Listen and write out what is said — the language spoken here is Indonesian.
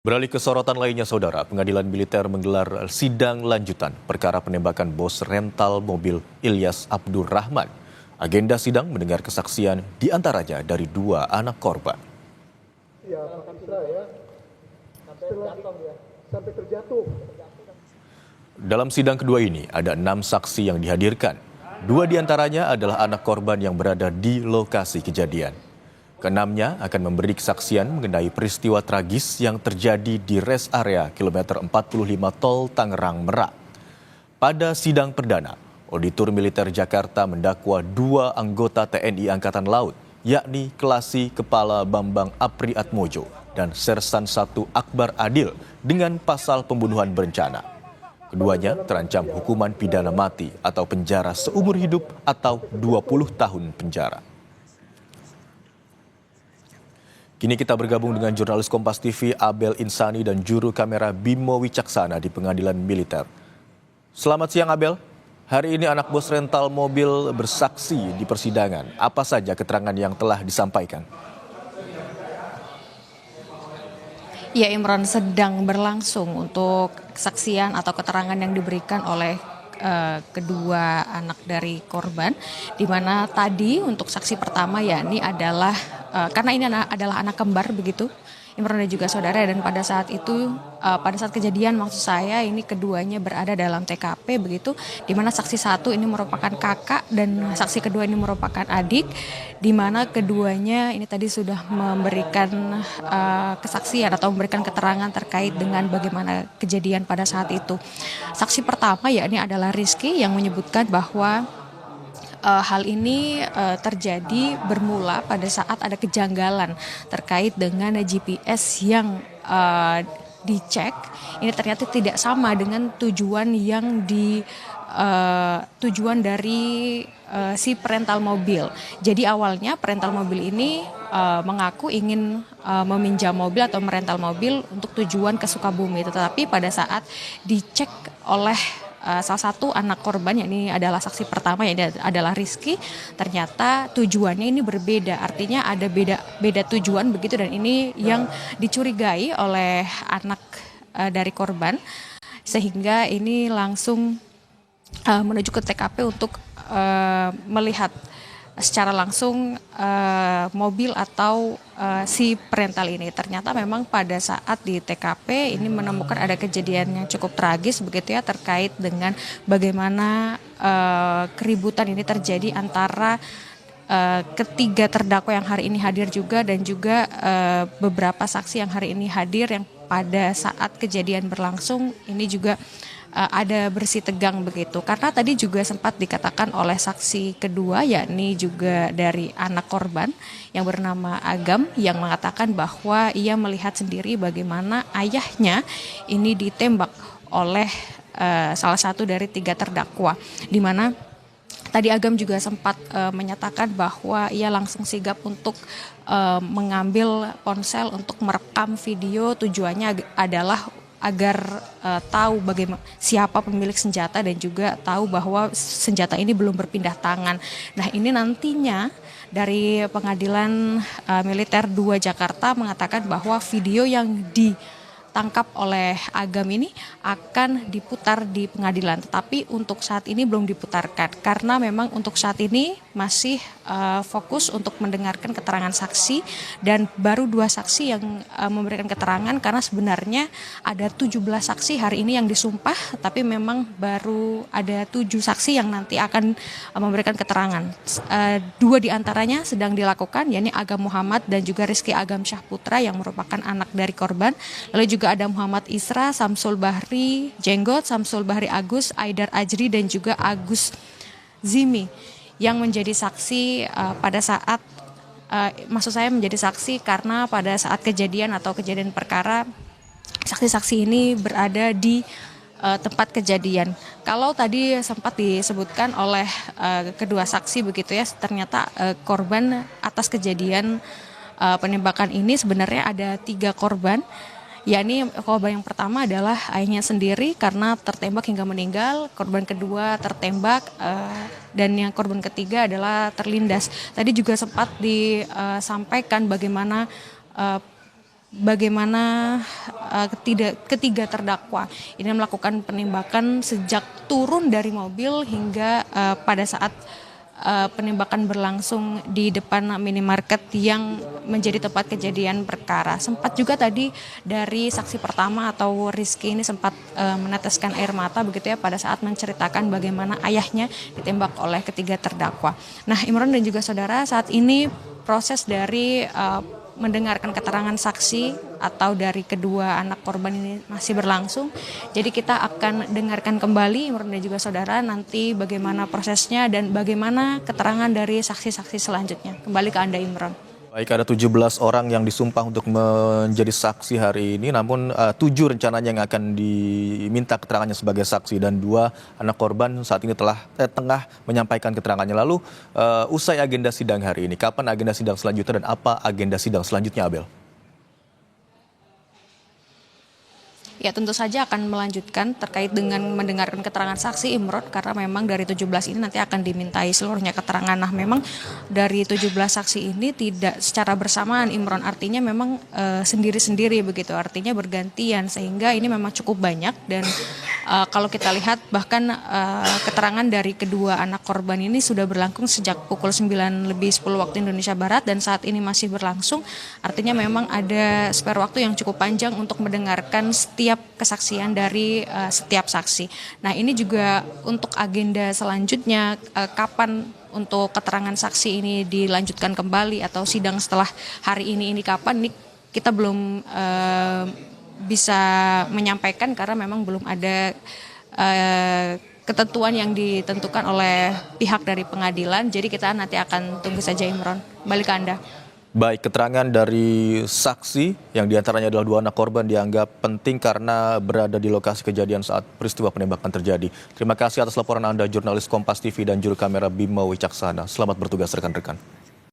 Beralih ke sorotan lainnya, Saudara, Pengadilan Militer menggelar sidang lanjutan perkara penembakan bos rental mobil Ilyas Abdurrahman. Agenda sidang mendengar kesaksian diantaranya dari dua anak korban. Sampai terjatuh. Dalam sidang kedua ini ada 6 saksi yang dihadirkan. 2 diantaranya adalah anak korban yang berada di lokasi kejadian. Keenamnya akan memberi kesaksian mengenai peristiwa tragis yang terjadi di rest area kilometer 45 Tol Tangerang Merak. Pada sidang perdana, Auditor Militer Jakarta mendakwa 2 anggota TNI Angkatan Laut, yakni Kelasi Kepala Bambang Apriatmojo dan Sersan 1 Akbar Adil dengan pasal pembunuhan berencana. Keduanya terancam hukuman pidana mati atau penjara seumur hidup atau 20 tahun penjara. Kini kita bergabung dengan jurnalis Kompas TV Abel Insani dan juru kamera Bimo Wicaksana di Pengadilan Militer. Selamat siang Abel, hari ini anak bos rental mobil bersaksi di persidangan. Apa saja keterangan yang telah disampaikan? Ya, Imron, sedang berlangsung untuk kesaksian atau keterangan yang diberikan oleh kedua anak dari korban, di mana tadi untuk saksi pertama yakni adalah karena ini adalah anak kembar begitu, Imron dan juga saudara, dan pada saat itu pada saat kejadian maksud saya ini keduanya berada dalam TKP begitu, di mana saksi satu ini merupakan kakak dan saksi kedua ini merupakan adik, di mana keduanya ini tadi sudah memberikan kesaksian atau memberikan keterangan terkait dengan bagaimana kejadian pada saat itu. Saksi pertama yakni adalah Rizky yang menyebutkan bahwa hal ini terjadi bermula pada saat ada kejanggalan terkait dengan GPS yang dicek. Ini ternyata tidak sama dengan tujuan yang tujuan dari si perental mobil. Jadi awalnya perental mobil ini mengaku ingin meminjam mobil atau merental mobil untuk tujuan ke Sukabumi, tetapi pada saat dicek oleh salah satu anak korban, yakni adalah saksi pertama, yang adalah Rizky, ternyata tujuannya ini berbeda, artinya ada beda tujuan begitu, dan ini yang dicurigai oleh anak dari korban, sehingga ini langsung menuju ke TKP untuk melihat secara langsung mobil atau si perental ini. Ternyata memang pada saat di TKP ini menemukan ada kejadian yang cukup tragis begitu ya, terkait dengan bagaimana keributan ini terjadi antara ketiga terdakwa yang hari ini hadir juga, dan juga beberapa saksi yang hari ini hadir yang pada saat kejadian berlangsung ini juga ada bersih tegang begitu, karena tadi juga sempat dikatakan oleh saksi kedua yakni juga dari anak korban yang bernama Agam, yang mengatakan bahwa ia melihat sendiri bagaimana ayahnya ini ditembak oleh salah satu dari 3 terdakwa, di mana tadi Agam juga sempat menyatakan bahwa ia langsung sigap untuk mengambil ponsel untuk merekam video, tujuannya adalah agar tahu bagaimana siapa pemilik senjata dan juga tahu bahwa senjata ini belum berpindah tangan. Nah, ini nantinya dari Pengadilan Militer 2 Jakarta mengatakan bahwa video yang ditangkap oleh Agam ini akan diputar di pengadilan, tetapi untuk saat ini belum diputarkan karena memang untuk saat ini masih fokus untuk mendengarkan keterangan saksi, dan baru 2 saksi yang memberikan keterangan, karena sebenarnya ada 17 saksi hari ini yang disumpah, tapi memang baru ada 7 saksi yang nanti akan memberikan keterangan. 2 diantaranya sedang dilakukan, yakni Agam Muhammad dan juga Rizky Agam Syahputra yang merupakan anak dari korban. Lalu juga ada Muhammad Isra, Samsul Bahri Jenggot, Samsul Bahri Agus, Aidar Ajri, dan juga Agus Zimi yang menjadi saksi pada saat maksud saya menjadi saksi karena pada saat kejadian atau kejadian perkara saksi-saksi ini berada di tempat kejadian. Kalau tadi sempat disebutkan oleh kedua saksi begitu ya, ternyata korban atas kejadian penembakan ini sebenarnya ada 3 korban. Yakni korban yang pertama adalah ayahnya sendiri karena tertembak hingga meninggal, korban kedua tertembak, dan yang korban ketiga adalah terlindas. Tadi juga sempat disampaikan bagaimana bagaimana ketiga terdakwa ini melakukan penembakan sejak turun dari mobil hingga pada saat penembakan berlangsung di depan minimarket yang menjadi tempat kejadian perkara. Sempat juga tadi dari saksi pertama atau Rizky ini sempat meneteskan air mata begitu ya pada saat menceritakan bagaimana ayahnya ditembak oleh ketiga terdakwa. Nah, Imron dan juga saudara, saat ini proses dari mendengarkan keterangan saksi atau dari kedua anak korban ini masih berlangsung. Jadi kita akan dengarkan kembali Imron dan juga saudara nanti bagaimana prosesnya dan bagaimana keterangan dari saksi-saksi selanjutnya. Kembali ke Anda, Imron. Baik, ada 17 orang yang disumpah untuk menjadi saksi hari ini, namun 7 rencananya yang akan diminta keterangannya sebagai saksi dan 2 anak korban saat ini tengah menyampaikan keterangannya. Lalu usai agenda sidang hari ini, kapan agenda sidang selanjutnya dan apa agenda sidang selanjutnya, Abel? Ya, tentu saja akan melanjutkan terkait dengan mendengarkan keterangan saksi, Imron, karena memang dari 17 ini nanti akan dimintai seluruhnya keterangan. Nah, memang dari 17 saksi ini tidak secara bersamaan, Imron, artinya memang sendiri-sendiri begitu, artinya bergantian, sehingga ini memang cukup banyak. Dan kalau kita lihat bahkan keterangan dari kedua anak korban ini sudah berlangsung sejak pukul 9 lebih 10 waktu Indonesia Barat dan saat ini masih berlangsung, artinya memang ada spare waktu yang cukup panjang untuk mendengarkan setiap kesaksian dari setiap saksi. Nah, ini juga untuk agenda selanjutnya, kapan untuk keterangan saksi ini dilanjutkan kembali atau sidang setelah hari ini kapan, ini kita belum bisa menyampaikan karena memang belum ada ketentuan yang ditentukan oleh pihak dari pengadilan. Jadi kita nanti akan tunggu saja, Imron. Balik ke Anda. Baik, keterangan dari saksi yang diantaranya adalah 2 anak korban dianggap penting karena berada di lokasi kejadian saat peristiwa penembakan terjadi. Terima kasih atas laporan Anda, jurnalis Kompas TV dan juru kamera Bima Wicaksana. Selamat bertugas rekan-rekan.